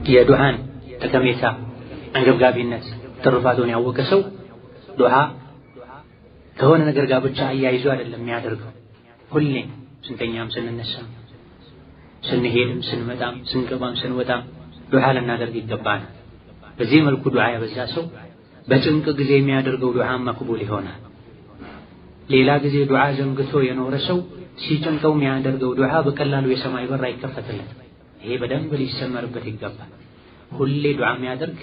የዱዓን ጠቀሜታ አንገብጋቢነት ትሩፋቱን ያወቀ ሰው ዱዓ ከሆነ ነገር ጋር ብቻ አያይዞ አይደለም የሚያደርገው። ሁሌ ስንተኛም ስንነሳም ስንሄድም ስንመጣም ስንገባም ስንወጣም ዱዓ ልናደርግ ይገባናል። በዚህ መልኩ ዱዓ ያበዛ ሰው በጭንቅ ጊዜ የሚያደርገው ዱዓ መቅቡል ይሆናል። ሌላ ጊዜ ዱዓ ዘንግቶ የኖረ ሰው ሲጨንቀው የሚያደርገው ዱዓ በቀላሉ የሰማይ በር አይከፈትለት። ይሄ በደንብ ሊሰመርበት ይገባል። ሁሌ ዱዓ የሚያደርግ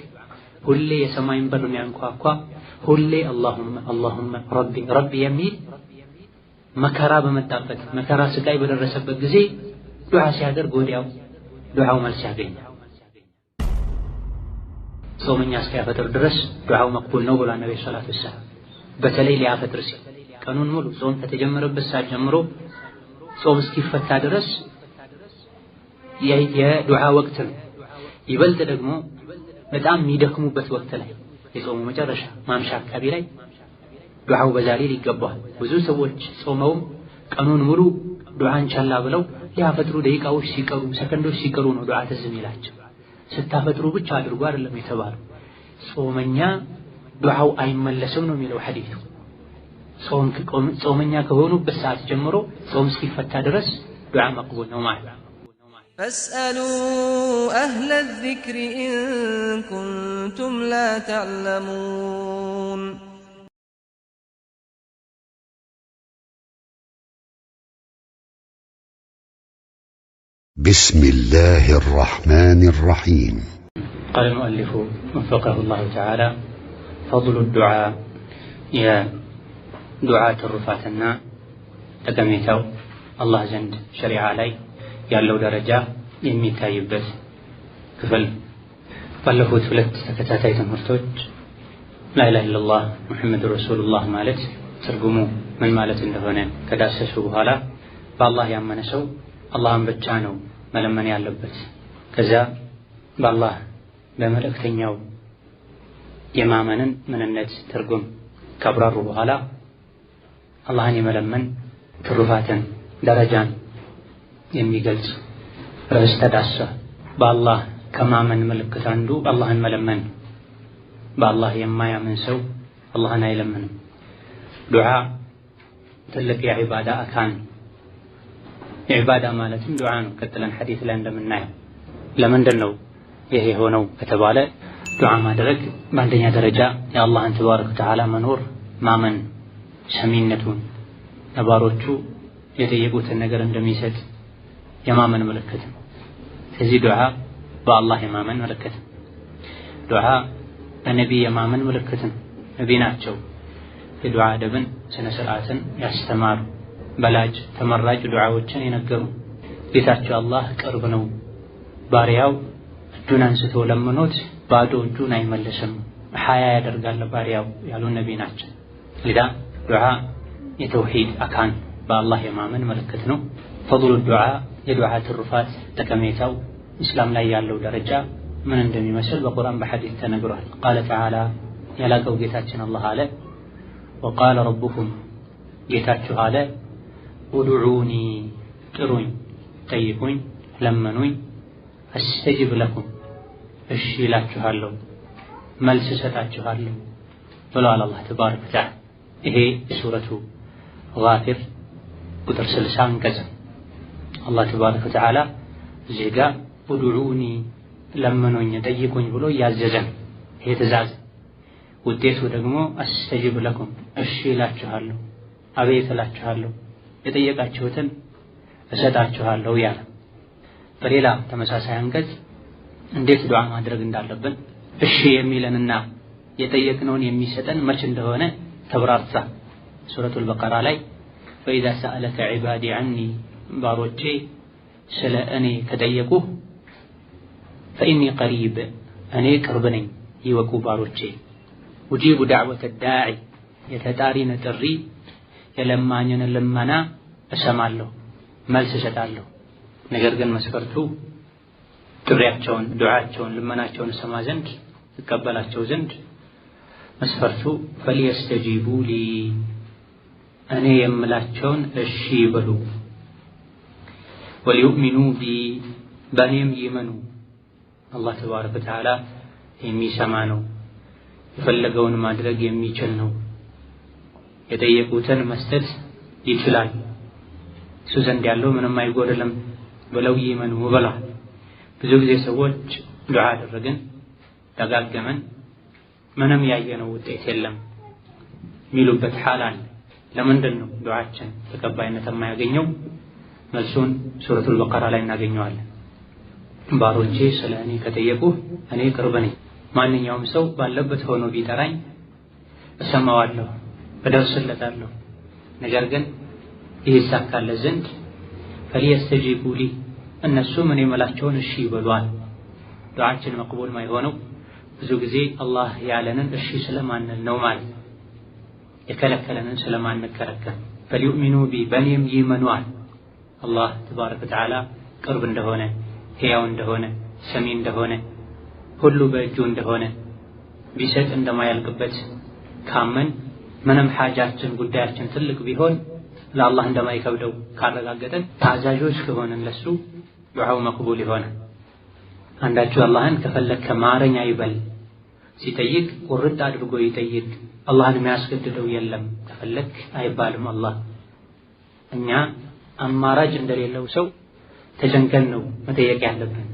ሁሌ የሰማይን በር የሚያንኳኳ ሁሌ አላሁመ ረቢ የሚል መከራ በመጣበት መከራ ስቃይ በደረሰበት ጊዜ ዱዓ ሲያደርግ ወዲያው ዱዓው መልስ ያገኛል። ጾመኛ እስኪያፈጥር ድረስ ዱዓው መቅቡል ነው ብሏል ነብዩ ሰለላሁ ዐለይሂ ወሰለም። በተለይ ሊያፈጥር ሲል ቀኑን ሙሉ ጾም ከተጀመረበት ሰዓት ጀምሮ ጾም እስኪፈታ ድረስ የዱዓ ወቅት ነው። ይበልጥ ደግሞ በጣም የሚደክሙበት ወቅት ላይ የጾሙ መጨረሻ ማምሻ አካባቢ ላይ ዱዓው በዛ ሊል ይገባል። ብዙ ሰዎች ጾመውም ቀኑን ሙሉ ዱዓን ቻላ ብለው ሊያፈጥሩ ደቂቃዎች ሲቀሩ ሰከንዶች ሲቀሩ ነው ዱዓ ትዝ የሚላቸው። ስታፈጥሩ ብቻ አድርጉ አይደለም የተባለው። ጾመኛ ዱዓው አይመለስም ነው የሚለው ሐዲሱ። ጾመኛ ከሆኑበት ሰዓት ጀምሮ ጾም እስኪፈታ ድረስ ዱዓ መቅቡል ነው ማለት ነው። فاسألوا أهل الذكر إن كنتم لا تعلمون بسم الله الرحمن الرحيم. قال المؤلف وفقه الله تعالى: فضل الدعاء يا دعاء الرفاتنا تقميتو الله زند شريعة علي ያለው ደረጃ የሚታይበት ክፍል። ባለፉት ሁለት ተከታታይ ትምህርቶች ላኢላሃ ኢለላህ ሙሐመዱር ረሱሉላህ ማለት ትርጉሙ ምን ማለት እንደሆነ ከዳሰሱ በኋላ በአላህ ያመነ ሰው አላህን ብቻ ነው መለመን ያለበት። ከዛ በአላህ በመልእክተኛው የማመንን ምንነት ትርጉም ካብራሩ በኋላ አላህን የመለመን ትሩፋትን ደረጃን የሚገልጽ ርዕስ ተዳሰሰ። በአላህ ከማመን ምልክት አንዱ አላህን መለመን። በአላህ የማያምን ሰው አላህን አይለምንም። ዱዓ ትልቅ የዒባዳ አካል ነው። የዒባዳ ማለትም ዱዓ ነው። ቀጥለን ሐዲስ ላይ እንደምናየው ለምንድን ነው ይሄ የሆነው ከተባለ ዱዓ ማድረግ በአንደኛ ደረጃ የአላህን ተባረከ ወተዓላ መኖር ማመን፣ ሰሚነቱን ነባሮቹ የጠየቁትን ነገር እንደሚሰጥ የማመን ምልክት ነው። ስለዚህ ዱዓ በአላህ የማመን ምልክት ነው። ዱዓ በነቢይ የማመን ምልክት ነው። ነቢይ ናቸው የዱዓ አደብን ስነ ስርዓትን ያስተማሩ፣ በላጭ ተመራጭ ዱዓዎችን የነገሩ። ጌታቸው አላህ ቅርብ ነው፣ ባሪያው እጁን አንስቶ ለምኖት ባዶ እጁን አይመልስም፣ ሐያ ያደርጋል ባሪያው ያሉ ነቢይ ናቸው። ሌላ ዱዓ የተውሂድ አካል በአላህ የማመን ምልክት ነው። ፈضሉ ዱዓ የዱዓ ትሩፋት ጠቀሜታው እስላም ላይ ያለው ደረጃ ምን እንደሚመስል በቁርአን በሐዲስ ተነግሯል። ቃለ ተዓላ ያላቀው ጌታችን አላህ አለ ወቃለ ረቡኩም ጌታችሁ አለ ኡድዑኒ ጥሩኝ፣ ጠይቁኝ፣ ለመኑኝ አስተጅብ ለኩም እሺ እላችኋለሁ፣ መልስ እሰጣችኋለሁ ብለዋል አላህ ተባረከ ወተዓላ። ይሄ ሱረቱ ጋፊር ቁጥር 60 አንቀጽ አላህ ተባረከ ወተዓላ እዚህ ጋር ኡድዑኒ ለመኑኝ ጠይቁኝ ብሎ ያዘዘን። ይሄ ትእዛዝ ውጤቱ ደግሞ አስተጅብ ለኩም እሺ እላችኋለሁ፣ አቤት እላችኋለሁ፣ የጠየቃችሁትን እሰጣችኋለሁ ያለ። በሌላ ተመሳሳይ አንቀጽ እንዴት ዱዓ ማድረግ እንዳለብን እሺ የሚለንና የጠየቅነውን የሚሰጠን መች እንደሆነ ተብራርታ ሱረቱል በቀራ ላይ ፈኢዛ ሰአለከ ዒባዲ ዐኒ ባሮቼ ስለ እኔ ከጠየቁህ ፈኢኒ ቀሪብ እኔ ቅርብ ነኝ ይወቁ ባሮቼ። ኡጂቡ ዳዕወተ ዳዒ የተጣሪን ጥሪ የለማኝን ልመና እሰማለሁ፣ መልስ እሰጣለሁ። ነገር ግን መስፈርቱ ጥሪያቸውን፣ ዱዓቸውን፣ ልመናቸውን እሰማ ዘንድ እቀበላቸው ዘንድ መስፈርቱ ፈልየስተጂቡ ሊ እኔ የምላቸውን እሺ ይበሉ፣ ወሊዩእሚኑ ቢ በእኔም ይመኑ፣ አላህ ተባረከ ወተዓላ የሚሰማ ነው፣ የፈለገውን ማድረግ የሚችል ነው፣ የጠየቁትን መስጠት ይችላል፣ እሱ ዘንድ ያለው ምንም አይጎድልም ብለው ይመኑ ብለዋል። ብዙ ጊዜ ሰዎች ዱዓ አደረግን ደጋገመን ምንም ያየነው ውጤት የለም የሚሉበት ሐል አለ። ለምንድን ነው ዱዓችን ተቀባይነት የማያገኘው? መልሱን ሱረቱል በቀራ ላይ እናገኘዋለን። ባሮቼ ስለ እኔ ከጠየቁ እኔ ቅርብ ነኝ፣ ማንኛውም ሰው ባለበት ሆኖ ቢጠራኝ እሰማዋለሁ፣ እደርስለታለሁ። ነገር ግን ይህ ይሳካለት ዘንድ ፈሊየስተጂቡ ሊ እነሱም እኔ የምላቸውን እሺ ይበሏል። ዱዓችን መቅቡል ማይሆነው ብዙ ጊዜ አላህ ያለንን እሺ ስለማንል ነው ማለት ነው፣ የከለከለንን ስለማንከለከል። ፈሊዩእሚኑ ቢ በኔም ይመኑአል አላህ ተባረከ ወተዓላ ቅርብ እንደሆነ፣ ሕያው እንደሆነ፣ ሰሚ እንደሆነ፣ ሁሉ በእጁ እንደሆነ፣ ቢሰጥ እንደማያልቅበት ካመን ምንም ሓጃችን ጉዳያችን ትልቅ ቢሆን ለአላህ እንደማይከብደው ካረጋገጠን ታዛዦች ከሆነን ለሱ ዱዓው መቅቡል ይሆናል። አንዳችሁ አላህን ከፈለግከ ማረኝ አይበል፣ ሲጠይቅ ቁርጥ አድርጎ ይጠይቅ። አላህን የሚያስገድደው የለም ከፈለግ አይባልም። አላህ እኛ አማራጭ እንደሌለው ሰው ተጨንቀን ነው መጠየቅ ያለብን።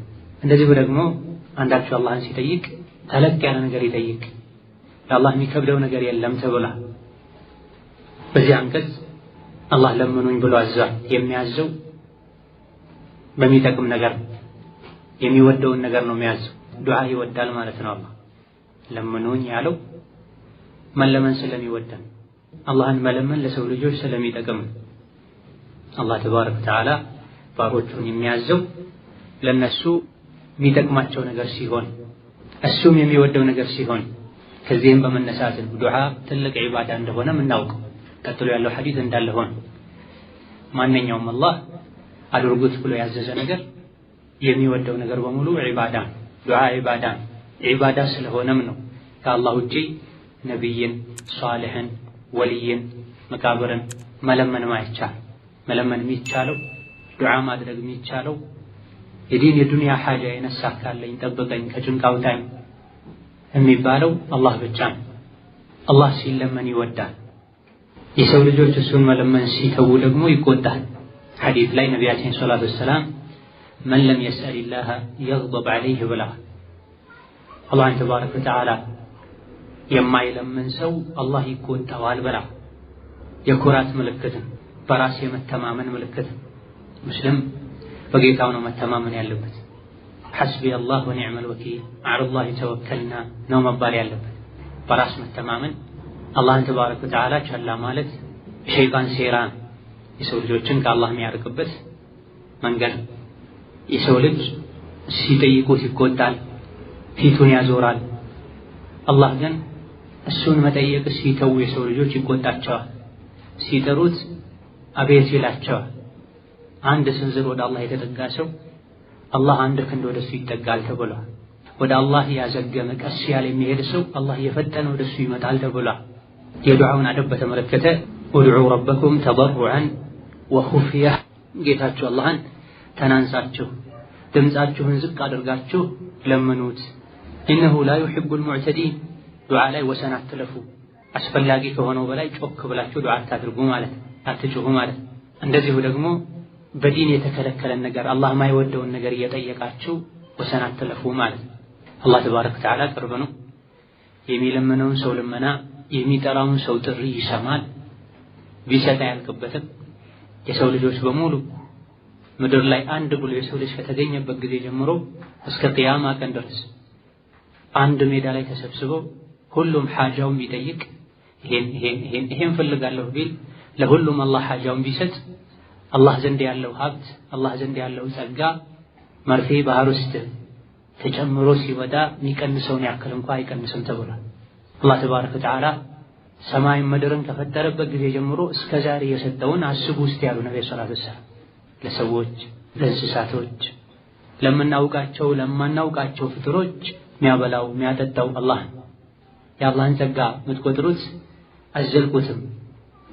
እንደዚሁ ደግሞ አንዳችሁ አላህን ሲጠይቅ ተለቅ ያለ ነገር ይጠይቅ፣ ለአላህ የሚከብደው ነገር የለም ተብሏል። በዚህ አንቀጽ አላህ ለምኑኝ ብሎ አዟል። የሚያዘው በሚጠቅም ነገር የሚወደውን ነገር ነው የሚያዘው። ዱዓ ይወዳል ማለት ነው። አላህ ለምኑኝ ያለው መለመን ስለሚወደን፣ አላህን መለመን ለሰው ልጆች ስለሚጠቅም አላህ ተባረከ ወተዓላ ባሮቹን የሚያዘው ለነሱ የሚጠቅማቸው ነገር ሲሆን እሱም የሚወደው ነገር ሲሆን፣ ከዚህም በመነሳት ዱዓ ትልቅ ዒባዳ እንደሆነ የምናውቀው ቀጥሎ ያለው ሐዲስ እንዳለ ሆነ ማንኛውም አላህ አድርጉት ብሎ ያዘዘ ነገር የሚወደው ነገር በሙሉ ዒባዳ፣ ዱዓ ዒባዳ ስለሆነም ነው ከአላህ ውጪ ነቢይን፣ ሷሊሕን፣ ወልይን፣ መቃብርን መለመን ማይቻል። መለመን የሚቻለው ዱዓ ማድረግ የሚቻለው የዲን የዱንያ ሓጃ የነሳካለኝ ጠብቀኝ ከጭንቅ አውጣኝ የሚባለው አላህ ብቻ ነው። አላህ ሲለመን ይወዳል። የሰው ልጆች እሱን መለመን ሲተዉ ደግሞ ይቆጣል። ሐዲስ ላይ ነቢያችን ሰለላሁ ዐለይሂ ወሰለም መን ለም የስአሊላህ የግضብ ዐለይህ ብለዋል። አላህን ተባረከ ወተዓላ የማይለምን ሰው አላህ ይቆጣዋል ብላ። የኩራት ምልክትም በራስ የመተማመን ምልክትም። ሙስሊም በጌታው ነው መተማመን ያለበት። ሐስቢ አላህ ወኒዕመል ወኪል ዐለላህ ተወከልና ነው መባል ያለበት። በራስ መተማመን አላህን ተባረከ ወተዓላ ቸላ ማለት ሸይጣን ሴራ የሰው ልጆችን ከአላህ የሚያርቅበት መንገድ። የሰው ልጅ ሲጠይቁት ይቆጣል፣ ፊቱን ያዞራል። አላህ ግን እሱን መጠየቅ ሲተው የሰው ልጆች ይቆጣቸዋል፣ ሲጠሩት አቤት ይላቸዋል። አንድ ስንዝር ወደ አላህ የተጠጋ ሰው አላህ አንድ ክንድ ወደሱ ይጠጋል ተብሏል። ወደ አላህ ያዘገመ ቀስ ያለ የሚሄድ ሰው አላህ የፈጠነ ወደሱ ይመጣል ተብሏል። የዱዓውን አደብ በተመለከተ ኡድዑ ረበኩም ተضرعا وخفية ጌታችሁ አላህን ተናንሳችሁ ድምጻችሁን ዝቅ አድርጋችሁ ለምኑት። ኢነሁ ላ ዩሒቡል ሙዕተዲን ዱዓ ላይ ወሰን አትለፉ። አስፈላጊ ከሆነው በላይ ጮክ ብላችሁ ዱዓ አታድርጉ ማለት አትጩሁ ማለት። እንደዚሁ ደግሞ በዲን የተከለከለን ነገር አላህ ማይወደውን ነገር እየጠየቃችሁ ወሰን አትለፉ ማለት። አላህ ተባረከ ወተዓላ ቅርብ ነው። የሚለምነውን ሰው ልመና የሚጠራውን ሰው ጥሪ ይሰማል። ቢሰጥ አያልቅበትም። የሰው ልጆች በሙሉ ምድር ላይ አንድ ብሎ የሰው ልጅ ከተገኘበት ጊዜ ጀምሮ እስከ ቂያማ ቀን ድረስ አንድ ሜዳ ላይ ተሰብስበው ሁሉም ሓጃውን ቢጠይቅ ይሄን ፈልጋለሁ ቢል ለሁሉም አላህ ሓጃውን ቢሰጥ አላህ ዘንድ ያለው ሀብት አላህ ዘንድ ያለው ጸጋ መርፌ ባህር ውስጥ ተጨምሮ ሲወጣ የሚቀንሰውን ያክል እንኳ አይቀንስም ተብሏል። አላህ ተባረከ ወተዓላ ሰማይን ምድርን ከፈጠረበት ጊዜ ጀምሮ እስከ ዛሬ የሰጠውን አስቡ ውስጥ ያሉ ነብዩ ሰለላሁ ዐለይሂ ወሰለም ለሰዎች፣ ለእንስሳቶች፣ ለምናውቃቸው ለማናውቃቸው ፍጥሮች የሚያበላው የሚያጠጣው አላህ። የአላህን ጸጋ የምትቆጥሩት አዘልቁትም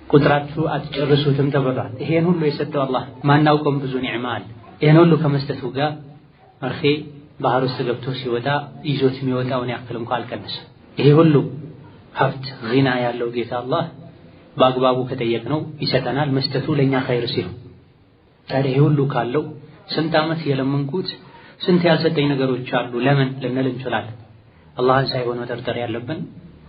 ቁጥራችሁ አትጨርሱትም ተብሏል። ይሄን ሁሉ የሰጠው አላህ ማናውቀውም ብዙ ኒዕማ አለ። ይሄን ሁሉ ከመስጠቱ ጋር መርፌ ባህር ውስጥ ገብቶ ሲወጣ ይዞት የሚወጣውን ያክል እንኳን አልቀነሰም። ይሄ ሁሉ ሀብት ጊና ያለው ጌታ አላህ በአግባቡ ከጠየቅነው ይሰጠናል። መስጠቱ ለእኛ ኸይር ሲሆን ታዲያ ይሄ ሁሉ ካለው ስንት ዓመት የለመንኩት ስንት ያልሰጠኝ ነገሮች አሉ ለምን ልንል እንችላለን። አላህን ሳይሆን መጠርጠር ያለብን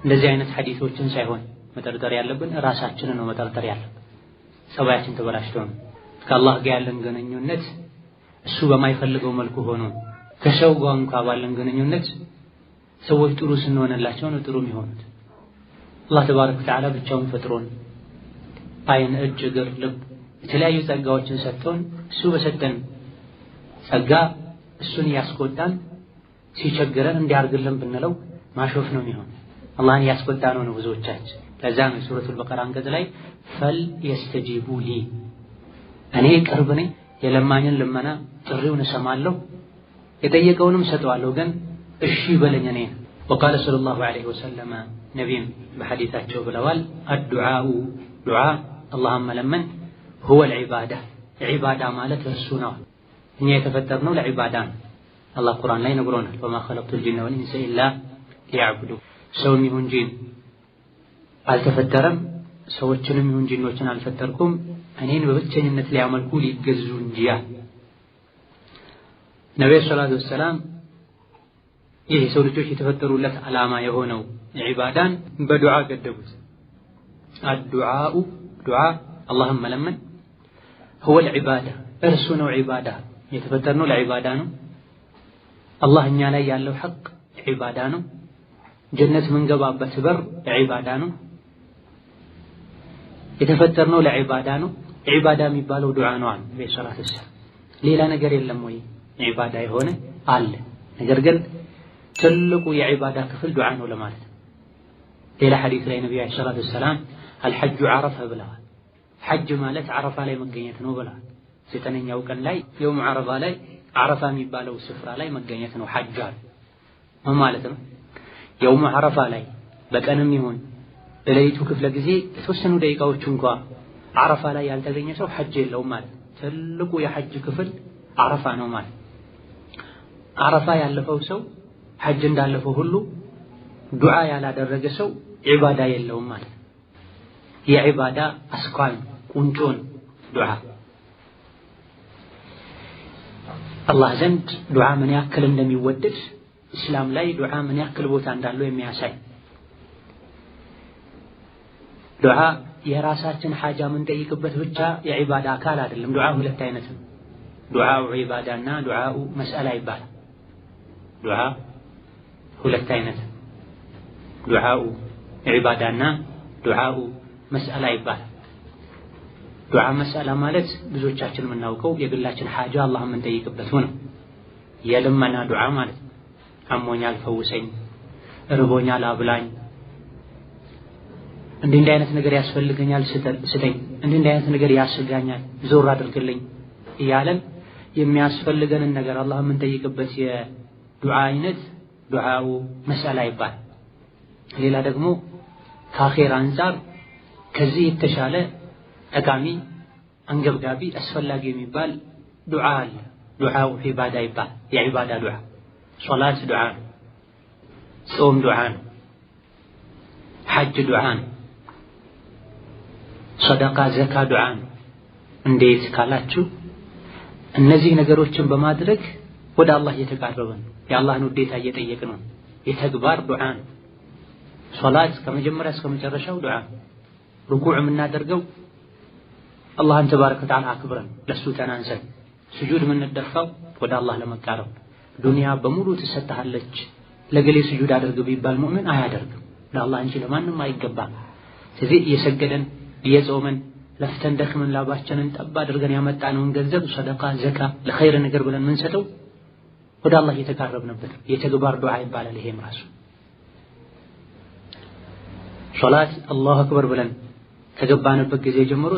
እንደዚህ አይነት ሐዲሶችን ሳይሆን መጠርጠር ያለብን ራሳችንን ነው መጠርጠር ያለብን። ሰባያችን ተበላሽቶ ነው ከአላህ ጋር ያለን ግንኙነት እሱ በማይፈልገው መልኩ ሆኖ ከሰው ጋር እንኳን ባለን ግንኙነት ሰዎች ጥሩ ስንሆንላቸው ነው ጥሩ የሚሆኑት። አላህ ተባረከ ወተዓላ ብቻውን ፈጥሮን አይን፣ እጅ፣ እግር፣ ልብ የተለያዩ ጸጋዎችን ሰጥቶን እሱ በሰጠን ጸጋ እሱን ያስቆጣን ሲቸግረን እንዲያርግልን ብንለው ማሾፍ ነው የሚሆን። አላህን ያስቆጣ ነው ብዙዎቻችን። ለዛ ነው ሱረቱል በቀራ አንቀጽ ላይ ፈል የስተጂቡ ሊ እኔ ቅርብ ነኝ፣ የለማኝን ልመና ጥሪውን እሰማለሁ፣ የጠየቀውንም ሰጠዋለሁ፣ ግን እሺ በለኝ እኔ። ወቃለ ሰለላሁ ዐለይሂ ወሰለም ነቢይም በሐዲታቸው ብለዋል አዱዓኡ ዱዓ አላህን መለመን ሁወል ዒባዳ ዒባዳ ማለት እርሱ ነው። እኛ የተፈጠርነው ለዒባዳ ነው። አላህ ቁርአን ላይ ነግሮናል ወማ ኸለቅቱል ጂነ ወል ኢንሰ ኢላ ሊያዕቡዱ ሰውም ይሁን ጂን አልተፈጠረም፣ ሰዎችንም ይሁን ጂኖችን አልፈጠርኩም እኔን በብቸኝነት ሊያመልኩ ሊገዙ እንጂ። ነብዩ ሰለላሁ ዐለይሂ ወሰለም ይህ የሰው ልጆች የተፈጠሩለት ዓላማ የሆነው ዒባዳን በዱዓ ገደቡት። አዱዓኡ ዱዓ አላህን መለመን ሁወል ዒባዳ እርሱ ነው ዒባዳ። የተፈጠርነው ለዒባዳ ነው። አላህ እኛ ላይ ያለው ሐቅ ዒባዳ ነው። ጀነት ምንገባበት በር ዒባዳ ነው። የተፈጠርነው ለዒባዳ ነው። ዒባዳ የሚባለው ዱዓ ነው አለ ነብዩ ሰለላሁ ዐለይሂ ወሰለም። ሌላ ነገር የለም ወይ ዒባዳ የሆነ አለ። ነገር ግን ትልቁ የዒባዳ ክፍል ዱዓ ነው ለማለት ነው። ሌላ ሐዲስ ላይ ነብዩ ሰለላሁ ዐለይሂ ወሰለም አልሐጁ ዓረፋ ብለዋል። ሐጅ ማለት ዓረፋ ላይ መገኘት ነው ብለዋል። ዘጠነኛው ቀን ላይ የውም ዓረፋ ላይ ዓረፋ የሚባለው ስፍራ ላይ መገኘት ነው ሐጅ አለ። ምን ማለት ነው? የውም ዓረፋ ላይ በቀንም ይሁን በሌሊቱ ክፍለ ጊዜ የተወሰኑ ደቂቃዎች እንኳን ዓረፋ ላይ ያልተገኘ ሰው ሐጅ የለውም ማለት። ትልቁ የሐጅ ክፍል ዓረፋ ነው ማለት። ዓረፋ ያለፈው ሰው ሐጅ እንዳለፈው ሁሉ ዱዓ ያላደረገ ሰው ዒባዳ የለውም ማለት። የዒባዳ አስኳል ቁንጮን ዱዓ አላህ ዘንድ ዱዓ ምን ያክል እንደሚወደድ እስላም ላይ ዱዓ ምን ያክል ቦታ እንዳለው የሚያሳይ ዱዓ የራሳችን ሐጃ የምንጠይቅበት ብቻ የዒባዳ አካል አይደለም። ዱዓ ሁለት አይነት ነው። ዱዓው ዒባዳና ዱዓው መስአላ ይባላል። ዱዓ ሁለት አይነት ዱዓው ዒባዳና ዱዓው መስአላ ይባላል። ዱዓ መስአላ ማለት ብዙዎቻችን የምናውቀው የግላችን ሐጃ አላህ የምንጠይቅበት ነው። የልመና ዱዓ ማለት አሞኛል ፈውሰኝ፣ እርቦኛል አብላኝ፣ እንዲህ አይነት ነገር ያስፈልገኛል ስጠኝ፣ እንዲህ አይነት ነገር ያስጋኛል ዞር አድርግልኝ እያለን የሚያስፈልገንን ነገር አላህ የምንጠይቅበት የዱዓ አይነት ዱዓው መስአላ ይባላል። ሌላ ደግሞ ከአኺራ አንፃር ከዚህ የተሻለ ጠቃሚ አንገብጋቢ አስፈላጊ የሚባል ዱዓ አለ። ዱዓው ዒባዳ ይባላል። የዒባዳ ዱዓ ሶላት ዱዓ ነው፣ ጾም ዱዓ ነው፣ ሐጅ ዱዓ ነው፣ ሰደቃ ዘካ ዱዓ ነው። እንዴት ካላችሁ እነዚህ ነገሮችን በማድረግ ወደ አላህ እየተቃረበን ነው፣ የአላህን ውዴታ እየጠየቅን ነው። የተግባር ዱዓ ነው። ሶላት ከመጀመሪያ እስከ መጨረሻው ዱዓ ነው። ሩኩዕ የምናደርገው አላህን ተባረከ ወተዓላ አክብረን ለሱ ተናንሰን፣ ስጁድ የምንደፋው ወደ አላህ ለመቃረብ። ዱንያ በሙሉ ትሰጥሃለች ለገሌ ስጁድ አድርግ ቢባል ሙእሚን አያደርግም። ለአላህ እንጂ ለማንም አይገባም። ስለዚህ እየሰገደን እየጾመን ለፍተን ደክመን ላባችንን ጠብ አድርገን ያመጣነውን ገንዘብ ሰደቃ ዘካ ለኸይር ነገር ብለን የምንሰጠው ወደ አላህ እየተቃረብንበት የተግባር ዱዓ ይባላል። ይሄም ራሱ ሶላት አላሁ አክበር ብለን ከገባንበት ጊዜ ጀምሮ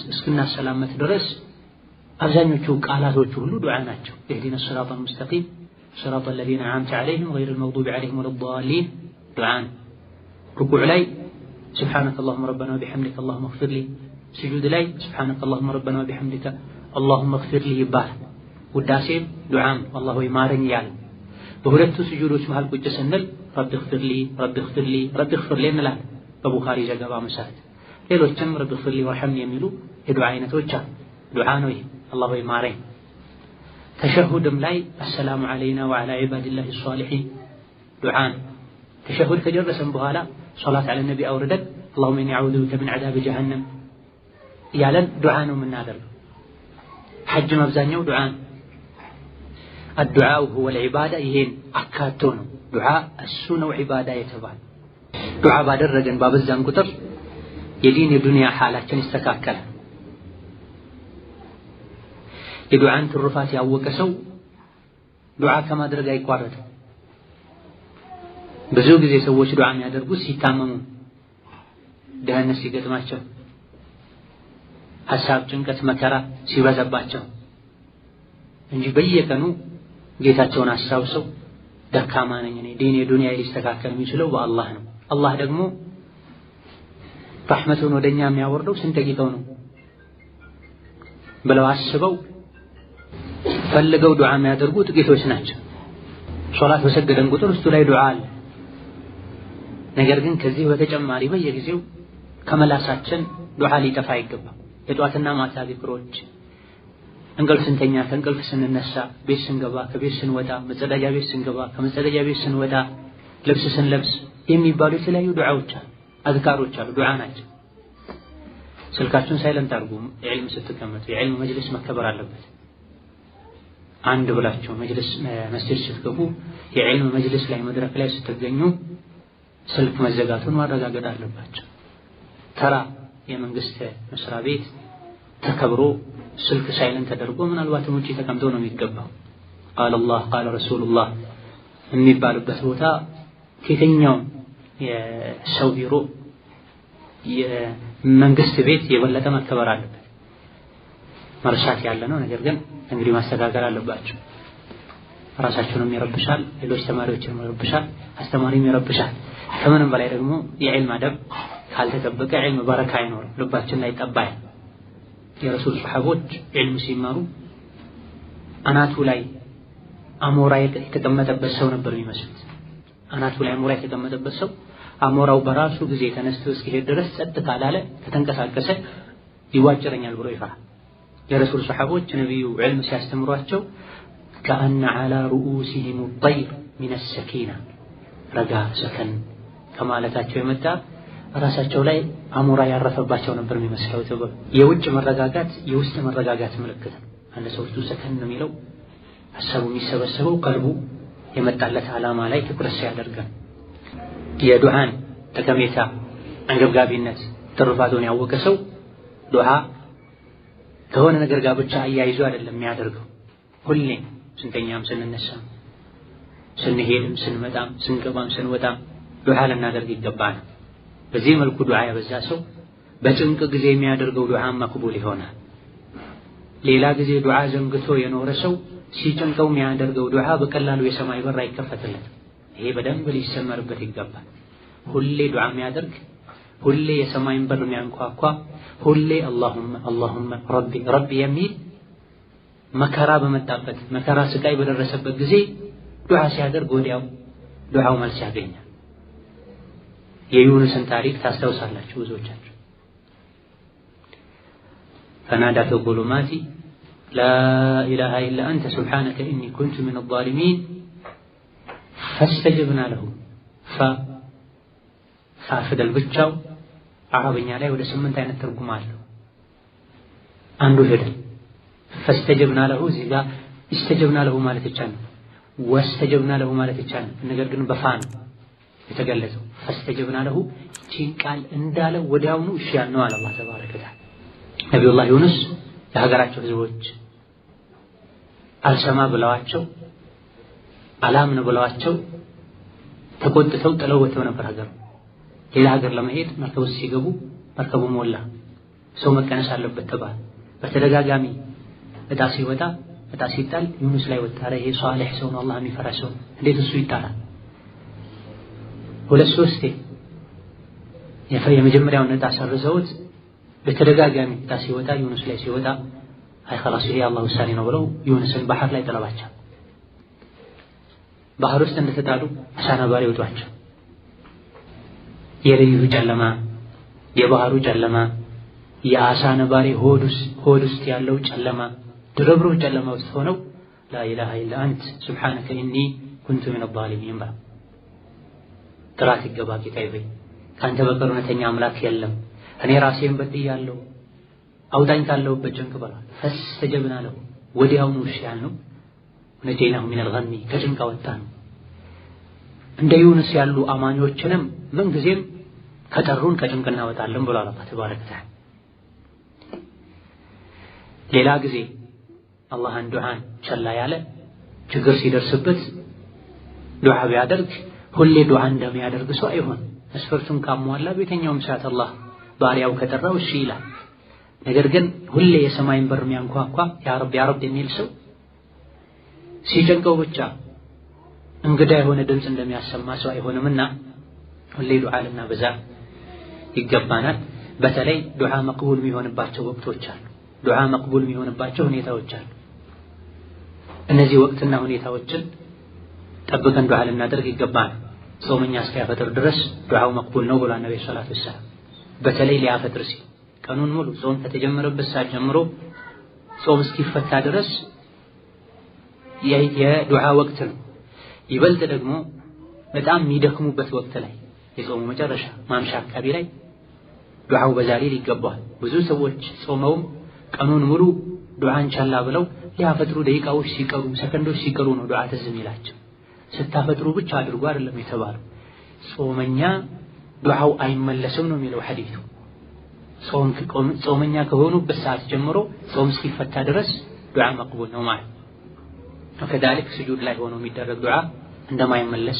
እስክናሰላመት ድረስ አብዛኞቹ ቃላቶቹ ሁሉ ዱዓ ናቸው። ኢህዲነ ሲራጠል ሙስተቂም ሲራጠል ለዚነ አንዐምተ ዐለይሂም ገይሪል መግዱቢ ዐለይሂም ወለዷሊን ዱዓ ነው። ሩኩዕ ላይ ሱብሓነከ አላሁመ ረበና ወቢሐምዲከ አላሁመ እግፊር ሊ፣ ስጁድ ላይ ሱብሓነከ አላሁመ ረበና ወቢሐምዲከ አላሁመ እግፊር ሊ ይባላል። ውዳሴም ዱዓም አላህ ሆይ ማረኝ እያለ በሁለቱ ስጁዶች መሃል ቁጭ ስንል ረቢ እግፊርሊ ረቢ እግፊርሊ ረቢ እግፊርሊ እንላለን በቡኻሪ ዘገባ መሰረት። ሌሎችም ረቢ እግፊርሊ ወርሐምኒ የሚሉ የዱዓ አይነቶች አሉ። ዱዓ ነው ይሄ፣ አላህ ሆይ ማረኝ። ተሸሁድም ላይ አሰላሙ ዐለይና ወዐላ ዒባዲላሂ ሷሊሒን ዱዓ ነው። ተሸሁድ ከጨረሰን በኋላ ሶላት ዐለ ነቢ አውርደን አላሁመ ኢኒ አዑዙ ቢከ ሚን ዐዛቢ ጀሀነም እያለን ዱዓ ነው የምናደርገው። ሐጅም አብዛኛው ዱዓ ነው። አዱዓኡ ሁወል ዒባዳ ይሄን አካቶ ነው ዱዓ እሱ ነው ዒባዳ የተባለ። ዱዓ ባደረገን ባበዛን ቁጥር የዲን የዱንያ ሓላችን ይስተካከላል። የዱዓን ትሩፋት ያወቀ ሰው ዱዓ ከማድረግ አይቋረጥም። ብዙ ጊዜ ሰዎች ዱዓ የሚያደርጉት ሲታመሙ፣ ድህነት ሲገጥማቸው፣ ሐሳብ፣ ጭንቀት፣ መከራ ሲበዛባቸው እንጂ በየቀኑ ጌታቸውን አስታውሰው ደካማ ነኝ እኔ ዲኔ ዱንያ ሊስተካከል የሚችለው በአላህ ነው፣ አላህ ደግሞ ረሕመቱን ወደኛ የሚያወርደው ስንት ደቂቃው ነው ብለው አስበው ፈልገው ዱዓ የሚያደርጉ ጥቂቶች ናቸው። ሶላት በሰገደን ቁጥር ውስጡ ላይ ዱዓ አለ። ነገር ግን ከዚህ በተጨማሪ በየጊዜው ከመላሳችን ዱዓ ሊጠፋ አይገባም። የጧትና ማታ ዚክሮች፣ እንቅልፍ ስንተኛ፣ ከእንቅልፍ ስንነሳ፣ ቤት ስንገባ፣ ከቤት ስንወጣ፣ መጸዳጃ ቤት ስንገባ፣ ከመጸዳጃ ቤት ስንወጣ፣ ልብስ ስንለብስ የሚባሉ የተለያዩ ዱዓዎች አሉ፣ አዝካሮች አሉ፣ ዱዓ ናቸው። ስልካችሁን ሳይለንት አድርጉ። የዕልም ስትቀመጡ የዕልም መጅልስ መከበር አለበት። አንድ ብላችሁ መጅልስ መስጂድ ስትገቡ የዕልም መጅልስ ላይ መድረክ ላይ ስትገኙ ስልክ መዘጋቱን ማረጋገጥ አለባቸው። ተራ የመንግስት መስሪያ ቤት ተከብሮ ስልክ ሳይለንት ተደርጎ ምናልባትም ውጪ ተቀምጦ ነው የሚገባው። ቃለ አላህ ቃለ ረሱሉላህ የሚባልበት ቦታ ከየትኛው የሰው ቢሮ የመንግስት ቤት የበለጠ መከበር አለበት። መርሳት ያለ ነው። ነገር ግን እንግዲህ ማስተካከል አለባቸው። ራሳቸውንም ይረብሻል፣ ሌሎች ተማሪዎችንም ይረብሻል፣ አስተማሪም ይረብሻል። ከምንም በላይ ደግሞ የዕልም አደብ ካልተጠበቀ ዕልም በረካ አይኖርም፣ ልባችን ላይ ጠባይ። የረሱል ሰሐቦች ዕልም ሲማሩ አናቱ ላይ አሞራ የተቀመጠበት ሰው ነበር የሚመስሉት። አናቱ ላይ አሞራ የተቀመጠበት ሰው አሞራው በራሱ ጊዜ ተነስቶ እስኪሄድ ድረስ ጸጥ ካላለ ከተንቀሳቀሰ ይዋጭረኛል ብሎ ይፈራል። የረሱል ሰሐቦች ነቢዩ ዕልም ሲያስተምሯቸው ከአነ ዐላ ሩኡሲሂም ጠይር ሚነ ሰኪና ረጋ ሰከን ከማለታቸው የመጣ ራሳቸው ላይ አሞራ ያረፈባቸው ነበር የሚመስለው ተብሎ የውጭ መረጋጋት የውስጥ መረጋጋት ምልክት ነው። አንድ ሰው ውስጡ ሰከን ነው የሚለው ሐሳቡ የሚሰበሰበው ቀልቡ የመጣለት ዓላማ ላይ ትኩረት ሲያደርግ። የዱዓን ጠቀሜታ አንገብጋቢነት ትሩፋቱን ያወቀ ሰው ዱዓ ከሆነ ነገር ጋር ብቻ አያይዞ አይደለም የሚያደርገው። ሁሌም ስንተኛም ስንነሳም ስንሄድም ስንመጣም ስንገባም ስንወጣም ዱዓ ልናደርግ ይገባል። በዚህ መልኩ ዱዓ ያበዛ ሰው በጭንቅ ጊዜ የሚያደርገው ዱዓ መቅቡል ይሆናል። ሌላ ጊዜ ዱዓ ዘንግቶ የኖረ ሰው ሲጨንቀው የሚያደርገው ዱዓ በቀላሉ የሰማይ በር አይከፈትለትም። ይሄ በደንብ ሊሰመርበት ይገባል። ሁሌ ዱዓ የሚያደርግ ሁሌ የሰማይን በር የሚያንኳኳ ሁሌ አላሁመ አላሁመ ረቢ ረቢ የሚል መከራ በመጣበት መከራ ስቃይ በደረሰበት ጊዜ ዱዓ ሲያደርግ ወዲያው ዱዓው መልስ ያገኛል። የዩኑስን ታሪክ ታስታውሳላችሁ ብዙዎቻችሁ። ፈናዳ ፊ ዙሉማቲ ላ ኢላሃ ኢላ አንተ ሱብሓነከ ኢኒ ኩንቱ ሚነ ዛሊሚን ፈስተጀብና ለሁ ፊደል ብቻው አረብኛ ላይ ወደ 8 አይነት ትርጉም አለው። አንዱ ፊደል ፈስተጀብና ለሁ እዚህ ጋር ኢስተጀብና ለሁ ማለት ይቻላል፣ ወስተጀብና ለሁ ማለት ይቻላል። ነገር ግን በፋን የተገለጸው ፈስተጀብና ለሁ ይህችን ቃል እንዳለ ወዲያውኑ እሺ ያልነው አለ አላህ ተባረከ ወተዓላ። ነቢዩላህ ዩኑስ ለሀገራቸው ህዝቦች አልሰማ ብለዋቸው አላምን ብለዋቸው ተቆጥተው ጥለው ወጥተው ነበር ሀገር። ሌላ ሀገር ለመሄድ መርከብ ውስጥ ሲገቡ መርከቡ ሞላ፣ ሰው መቀነስ አለበት ተባለ። በተደጋጋሚ እጣ ሲወጣ እጣ ሲጣል ዩኑስ ላይ ወጣ። ይሄ ሷሊህ ሰው ነው፣ አላህ የሚፈራ ሰው እንዴት እሱ ይጣላል? ሁለት ሶስቴ የመጀመሪያውን እጣ ሰርዘውት በተደጋጋሚ እጣ ሲወጣ ዩኑስ ላይ ሲወጣ አይ خلاص ይሄ አላህ ውሳኔ ነው ብለው ዩኑስን ባህር ላይ ጥለዋቸው ባህር ውስጥ እንደተጣሉ አሳ ነባሪ ወጧቸው። የሌሊቱ ጨለማ፣ የባህሩ ጨለማ፣ የአሳ ነባሪ ሆድ ውስጥ ያለው ጨለማ፣ ድርብሮ ጨለማ ውስጥ ሆነው ላኢላሃ ኢላ አንት ሱብሓነከ ኢኒ ኩንቱ ሚነ ዛሊሚን ብላ ጥራት ይገባ ጌታዬ ሆይ ከአንተ በቀር እውነተኛ አምላክ የለም፣ እኔ ራሴን በድያለሁ፣ አውጣኝ ካለሁበት ጭንቅ ብላ ፈስተጀብና ለሁ ወዲያውኑ እሺ ያልነው ወነጀይናሁ ሚነል ገሚ ከጭንቅ አወጣን። እንደ ዩኑስ ያሉ አማኞችንም ምንጊዜም ከጠሩን ከጭንቅ እናወጣለን ብሏል አላህ ተባረከ ወተዓላ። ሌላ ጊዜ አላህን ዱዓን ቸላ ያለ ችግር ሲደርስበት ዱዓ ቢያደርግ ሁሌ ዱዓ እንደሚያደርግ ሰው አይሆን። መስፈርቱን ካሟላ በየትኛውም ሰዓት አላህ ባሪያው ከጠራው እሺ ይላል። ነገር ግን ሁሌ የሰማይን በር የሚያንኳኳ ያ ረብ ያ ረብ የሚል ሰው ሲጨንቀው ብቻ እንግዳ የሆነ ድምፅ እንደሚያሰማ ሰው አይሆንምና ሁሌ ዱዓ ልናበዛ ይገባናል። በተለይ ዱዓ መቅቡል የሚሆንባቸው ወቅቶች አሉ። ዱዓ መቅቡል የሚሆንባቸው ሁኔታዎች አሉ። እነዚህ ወቅትና ሁኔታዎችን ጠብቀን ዱዓ ልናደርግ ይገባናል። ጾመኛ እስኪያፈጥር ድረስ ዱዓው መቅቡል ነው ብሏል ነብዩ ሰለላሁ ዐለይሂ ወሰለም። በተለይ ሊያፈጥር ሲል ቀኑን ሙሉ ጾም ከተጀመረበት ሰዓት ጀምሮ ጾም እስኪፈታ ድረስ የዱዓ ወቅት ነው። ይበልጥ ደግሞ በጣም የሚደክሙበት ወቅት ላይ የጾሙ መጨረሻ ማምሻ አካባቢ ላይ ዱዓው በዛ ሊል ይገባዋል። ብዙ ሰዎች ጾመውም ቀኑን ሙሉ ዱዓን ቻላ ብለው ሊያፈጥሩ ደቂቃዎች ሲቀሩ ሰከንዶች ሲቀሩ ነው ዱዓ ትዝ የሚላቸው። ስታፈጥሩ ብቻ አድርጉ አይደለም የተባለው። ጾመኛ ዱዓው አይመለስም ነው የሚለው ሐዲሱ። ጾመኛ ከሆኑበት ሰዓት ጀምሮ ጾም እስኪፈታ ድረስ ዱዓ መቅቡል ነው ማለት ነው። ወከዛሊክ ስጁድ ላይ ሆኖ የሚደረግ ዱዓ እንደማይመለስ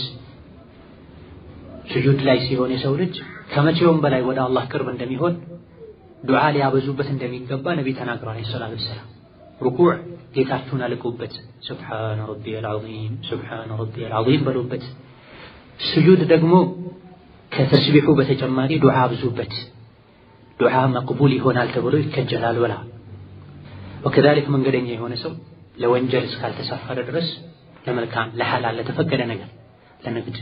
ስጁድ ላይ ሲሆን የሰው ልጅ ከመቼውም በላይ ወደ አላህ ቅርብ እንደሚሆን ዱዓ ሊያበዙበት እንደሚገባ ነብይ ተናግረዋል ሰለላሁ ዐለይሂ ወሰለም። ሩኩዕ ጌታችሁን አልቁበት፣ ሱብሓነ ረቢየል ዐዚም ሱብሓነ ረቢየል ዐዚም በሉበት። ስጁድ ደግሞ ከተስቢሑ በተጨማሪ ዱዓ አብዙበት፣ ዱዓ መቅቡል ይሆናል ተብሎ ይከጀላል ብላ። ወከዛሊክ መንገደኛ የሆነ ሰው ለወንጀል እስካልተሳፈረ ድረስ ለመልካም ለሐላል ለተፈቀደ ነገር ለንግድ፣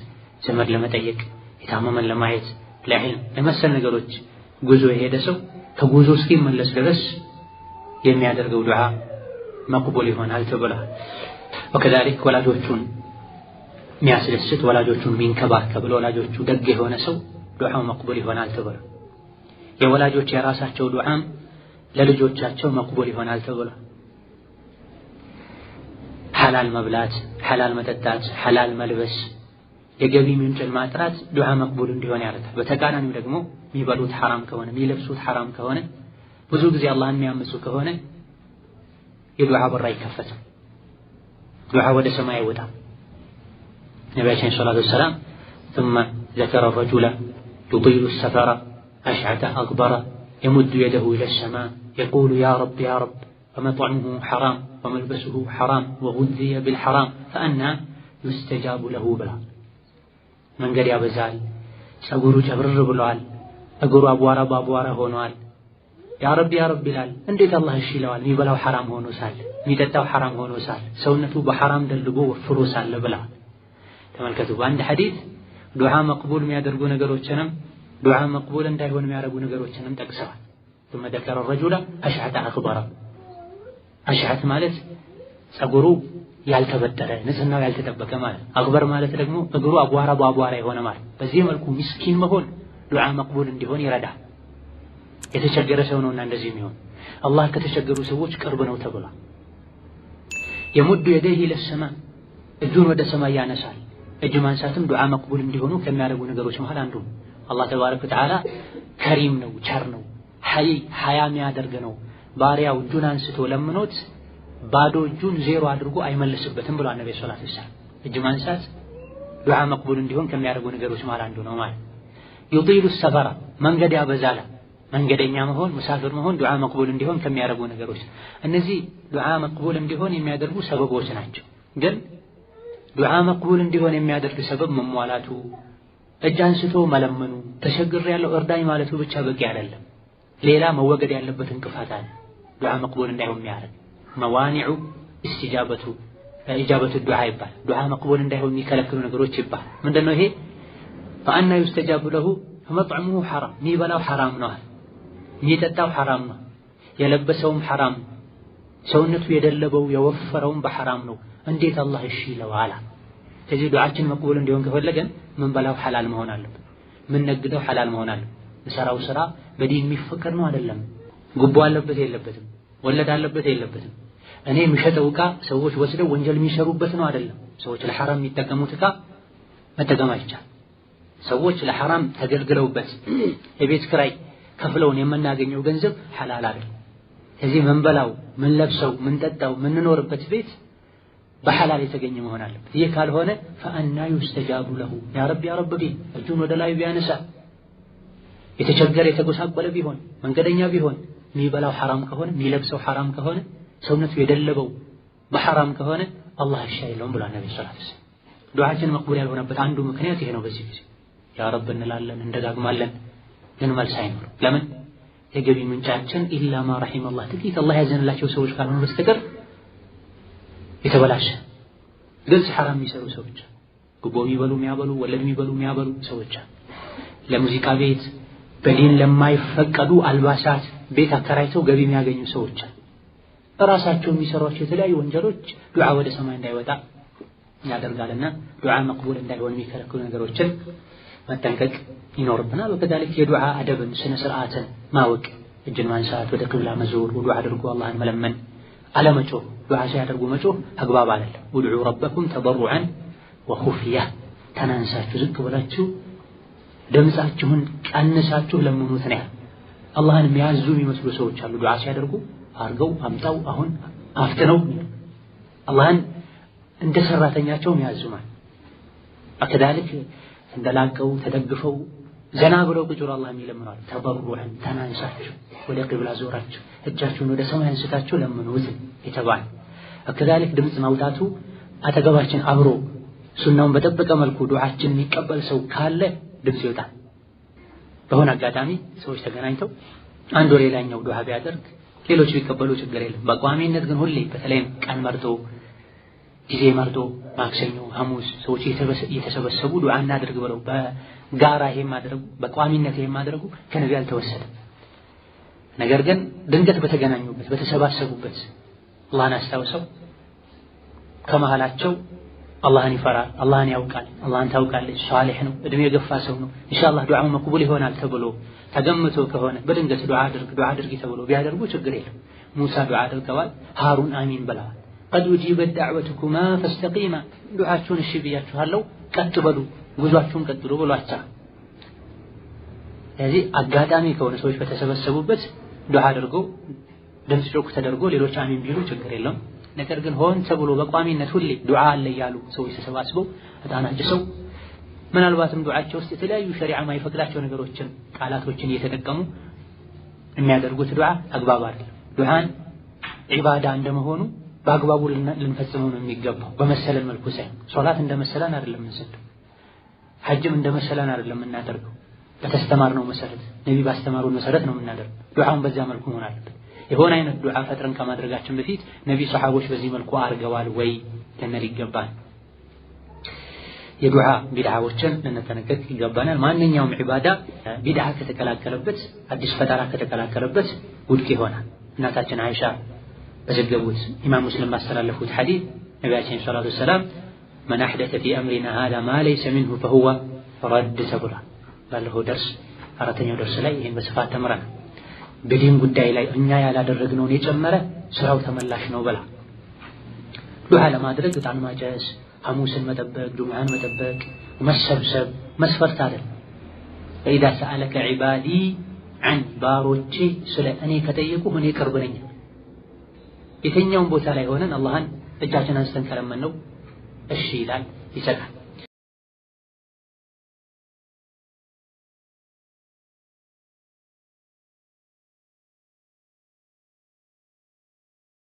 ዘመድ ለመጠየቅ፣ የታመመን ለማየት፣ ለዕልም ለመሰል ነገሮች ጉዞ የሄደ ሰው ከጉዞ እስኪመለስ ድረስ የሚያደርገው ዱዓ መቅቡል ይሆናል ተብሏል። ወከዛሊክ ወላጆቹን የሚያስደስት ወላጆቹን የሚንከባከብ ለወላጆቹ ደግ የሆነ ሰው ዱዓው መቅቡል ይሆናል ተብሏል። የወላጆች የራሳቸው ዱዓም ለልጆቻቸው መቅቡል ይሆናል ተብሏል። ሐላል መብላት፣ ሐላል መጠጣት፣ ሐላል መልበስ፣ የገቢ ምንጭን ማጥራት ዱዓ መቅቡል እንዲሆን ያደርጋል። በተቃራኒው ደግሞ የሚበሉት ሐራም ከሆነ የሚለብሱት ሐራም ከሆነ ብዙ ጊዜ አላህን የሚያምፁ ከሆነ የዱዓ በር አይከፈትም፣ ዱዓ ወደ ሰማይ አይወጣም። ነቢያችን ሰለላሁ ዐለይሂ ወሰለም ثم ذكر الرجل يطيل السفر أشعث أغبر يمد يده إلى السماء يقول يا رب يا رب ومطعمه حرام وملبسه حرام وغذي بالحرام فأنى يستجاب له بلا من قال يا بزال سأقول جبرر بلوال أقول أبوارا بابوارا هونوال يا رب ይላል። እንዴት አላህ እሺ ይለዋል? የሚበላው ሐራም ሆኖ ሳለ የሚጠጣው ሐራም ሆኖ ሳለ ሰውነቱ በሐራም ደልጎ ወፍሮ ሳለ ብላ። ተመልከቱ፣ በአንድ ሐዲስ ዱዓ መቅቡል የሚያደርጉ ነገሮችንም ዱዓ መቅቡል እንዳይሆን የሚያደርጉ ነገሮችንም ጠቅሰዋል። ثم ذكر الرجل أشعث أغبر አሽዓት ማለት ጸጉሩ ያልተበጠረ ንጽህናው ያልተጠበቀ ማለት። አግበር ማለት ደግሞ እግሩ አቧራ በአቧራ የሆነ ማለት። በዚህ መልኩ ምስኪን መሆን ዱዓ መቅቡል እንዲሆን ይረዳል። የተቸገረ ሰው ነውና እንደዚህ የሚሆን አላህ ከተቸገሩ ሰዎች ቅርብ ነው ተብሏል። የሙዱ የደይህ ለሰማ እጁን ወደ ሰማይ ያነሳል። እጅ ማንሳትም ዱዓ መቅቡል እንዲሆኑ ከሚያደርጉ ነገሮች መሃል አንዱ። አላህ ተባረከ ወተዓላ ከሪም ነው፣ ቸር ነው፣ ሀያ የሚያደርግ ነው። ባሪያው እጁን አንስቶ ለምኖት ባዶ እጁን ዜሮ አድርጎ አይመልስበትም ብሏል ነብዩ ሰለላሁ ዐለይሂ ወሰለም። እጅ ማንሳት ዱዓ መቅቡል እንዲሆን ከሚያደርጉ ነገሮች መሃል አንዱ ነው ማለት። يطيل السفر መንገድ ያበዛል። መንገደኛ መሆን ሙሳፊር መሆን ዱዓ መቅቡል እንዲሆን ከሚያደርጉ ነገሮች እነዚህ ዱዓ መቅቡል እንዲሆን የሚያደርጉ ሰበቦች ናቸው። ግን ዱዓ መቅቡል እንዲሆን የሚያደርግ ሰበብ መሟላቱ፣ እጅ አንስቶ መለመኑ፣ ተቸግሬያለሁ እርዳኝ ማለቱ ብቻ በቂ አይደለም። ሌላ መወገድ ያለበት እንቅፋት አለ ዱዓ መቅቡል እንዳይሆን የሚያደርግ መዋኒዑ ኢስቲጃበቱ ኢጃበቱ ዱዓ ይባል። ዱዓ መቅቡል እንዳይሆን የሚከለክሉ ነገሮች ይባል። ምንድነው ይሄ? ፈአና ዩስተጃቡ ለሁ ፈመጥዕሙሁ ሐራም፣ የሚበላው ሐራም ነው፣ የሚጠጣው ሐራም ነው፣ የለበሰውም ሐራም ነው፣ ሰውነቱ የደለበው የወፈረውም በሐራም ነው። እንዴት አላህ እሺ ይለዋል? ስለዚህ ዱዓችን መቅቡል እንዲሆን ከፈለገን ምን በላው ሐላል መሆን አለበት፣ ምን ነግደው ሐላል መሆን አለበት። የሰራው ስራ በዲን የሚፈቀድ ነው አይደለም። ጉቦ አለበት የለበትም፣ ወለድ አለበት የለበትም። እኔ የምሸጠው ዕቃ ሰዎች ወስደው ወንጀል የሚሰሩበት ነው አይደለም። ሰዎች ለሐራም የሚጠቀሙት ዕቃ መጠቀም አይቻልም። ሰዎች ለሐራም ተገልግለውበት የቤት ኪራይ ከፍለውን የምናገኘው ገንዘብ ሐላል አይደለም። ስለዚህ ምን በላው፣ ምን ለብሰው፣ ምን ጠጣው፣ ምን ኖርበት ቤት በሐላል የተገኘ መሆን አለበት። ይህ ካልሆነ ፈአና ዩስተጃቡ ለሁ ያ ረቢ ያ ረቢ ቢል እጁን ወደ ላይ ቢያነሳ የተቸገረ የተጎሳቆለ ቢሆን መንገደኛ ቢሆን የሚበላው ሐራም ከሆነ የሚለብሰው ሐራም ከሆነ ሰውነቱ የደለበው በሐራም ከሆነ አላህ እሺ አይለውም ብሏል ነብዩ ሰለላሁ ዐለይሂ ወሰለም። ዱዓችን መቅቡል ያልሆነበት አንዱ ምክንያት ይሄ ነው። በዚህ ጊዜ ያ ረብ እንላለን እንደጋግማለን፣ ግን መልስ አይኖርም። ለምን? የገቢ ምንጫችን ኢላ ማ ረሒመላህ ጥቂት አላህ ያዘንላቸው ሰዎች ካልሆኑ በስተቀር የተበላሸ ግልጽ ሐራም የሚሰሩ ሰዎች፣ ጉቦ የሚበሉ የሚያበሉ፣ ወለድ የሚበሉ የሚያበሉ ሰዎች፣ ለሙዚቃ ቤት በዲን ለማይፈቀዱ አልባሳት ቤት አከራይተው ገቢ የሚያገኙ ሰዎች፣ ራሳቸው የሚሰሯቸው የተለያዩ ወንጀሎች ዱዓ ወደ ሰማይ እንዳይወጣ ያደርጋልና ዱዓ መቅቡል እንዳይሆን የሚከለክሉ ነገሮችን መጠንቀቅ ይኖርብናል። ወከዛሊክ የዱዓ አደብን ስነ ስርዓትን ማወቅ፣ እጅን ማንሳት፣ ወደ ቂብላ መዞር፣ ውዱእ አድርጎ አላህን መለመን፣ አለመጮህ፣ ዱዓ ሲያደርጉ መጮህ አግባብ አይደለም። ውድዑ ረበኩም ተضرعا وخفية ተናንሳችሁ ዝቅ ብላችሁ ድምጻችሁን ቀንሳችሁ ለምኑት ነው። አላህን የሚያዙ የሚመስሉ ሰዎች አሉ። ዱዓ ሲያደርጉ አርገው አምጣው አሁን አፍጥነው አላህን እንደ ሰራተኛቸው የሚያዙማል። አከዳልክ እንደላቀው ተደግፈው ዘና ብለው ቁጭ ብለው አላህ የሚለምናል። ተضرعا ተናንሳችሁ ወደ ቂብላ ዞራችሁ እጃችሁን ወደ ሰማይ አንስታችሁ ለምኑት የተባለ። አከዳልክ ድምጽ ማውጣቱ አጠገባችን አብሮ ሱናውን በጠበቀ መልኩ ዱዓችን የሚቀበል ሰው ካለ ድምጽ ይወጣል። በሆነ አጋጣሚ ሰዎች ተገናኝተው አንዱ ሌላኛው ዱዓ ቢያደርግ ሌሎች ቢቀበሉ ችግር የለም። በቋሚነት ግን ሁሌ በተለይም ቀን መርጦ ጊዜ መርጦ ማክሰኞ፣ ሐሙስ ሰዎች እየተሰበሰቡ ዱዓ እናድርግ ብለው በጋራ ይሄ ማድረጉ በቋሚነት ይሄ ማድረጉ ከነቢ አልተወሰደም። ነገር ግን ድንገት በተገናኙበት በተሰባሰቡበት አላህን አስታውሰው ከመሃላቸው አላህን ይፈራል፣ አላህን ያውቃል፣ አላህን ታውቃለች፣ ሷሊህ ነው፣ እድሜ የገፋ ሰው ነው፣ ኢንሻአላህ ዱዓው መቅቡል ይሆናል ተብሎ ተገምቶ ከሆነ በድንገት ዱዓ አድርግ ተብሎ ቢያደርጉ ችግር የለም። ሙሳ ዱዓ አድርገዋል፣ ሃሩን አሚን ብለዋል። ቀድ ኡጂበት ዳዕወቱኩማ ፈስተቂማ ዱዓችሁን እሺ ብያችኋለሁ ቀጥ በሉ ጉዟችሁን ቀጥሉ ብሏቸው። ስለዚህ አጋጣሚ ከሆነ ሰዎች በተሰበሰቡበት ዱዓ አድርጎ ድምጽ ጮክ ተደርጎ ሌሎች አሚን ቢሉ ችግር የለም። ነገር ግን ሆን ተብሎ በቋሚነት ሁሌ ዱዓ አለ ያሉ ሰዎች ተሰባስበው እጣናቸው ምናልባትም ዱዓቸው ውስጥ የተለያዩ ሸሪዓ ማይፈቅዳቸው ነገሮችን ቃላቶችን እየተጠቀሙ የሚያደርጉት ዱዓ አግባብ አይደለም። ዱዓን ዒባዳ እንደመሆኑ በአግባቡ ልንፈጽመው ነው የሚገባው፣ በመሰለን መልኩ ሳይሆን። ሶላት እንደመሰለን አይደለም የምንሰግደው፣ ሐጅም እንደመሰለን አይደለም የምናደርገው። በተስተማርነው መሰረት ነቢ ባስተማሩን መሰረት ነው የምናደርገው። ዱዓውን በዛ መልኩ መሆን አለበት። የሆነ አይነት ዱዓ ፈጥረን ከማድረጋችን በፊት ነቢ ሰሃቦች በዚህ መልኩ አድርገዋል ወይ ልንል ይገባል። የዱዓ ቢድዓዎችን ልንጠነቀቅ ይገባናል። ማንኛውም ዒባዳ ቢድዓ ከተቀላቀለበት አዲስ ፈጠራ ከተቀላቀለበት ውድቅ ይሆናል። እናታችን አይሻ በዘገቡት ኢማም ሙስሊም ባስተላለፉት ሐዲስ ነቢያችን ሰለላሁ ዐለይሂ ወሰለም መን አሕደተ ፊ አምሪና ሃዛ ማ ለይሰ ሚንሁ ፈሁወ ረድ ተብሏል። ባለፈው ደርስ አራተኛው ደርስ ላይ ይህን በስፋት ተምረናል። በዲን ጉዳይ ላይ እኛ ያላደረግነውን የጨመረ ስራው ተመላሽ ነው ብላ ዱዓ ለማድረግ ዕጣን ማጨስ፣ ሐሙስን መጠበቅ፣ ጁምዓን መጠበቅ፣ መሰብሰብ መስፈርት አይደለም። ፈኢዛ ሰአለከ ዒባዲ ዐን ባሮቼ ስለ እኔ ከጠየቁ እኔ ቅርብ ነኝ። የትኛውም ቦታ ላይ ሆነን አላህን እጃችን አንስተን ከለመነው እሺ ይላል፣ ይሰጣል።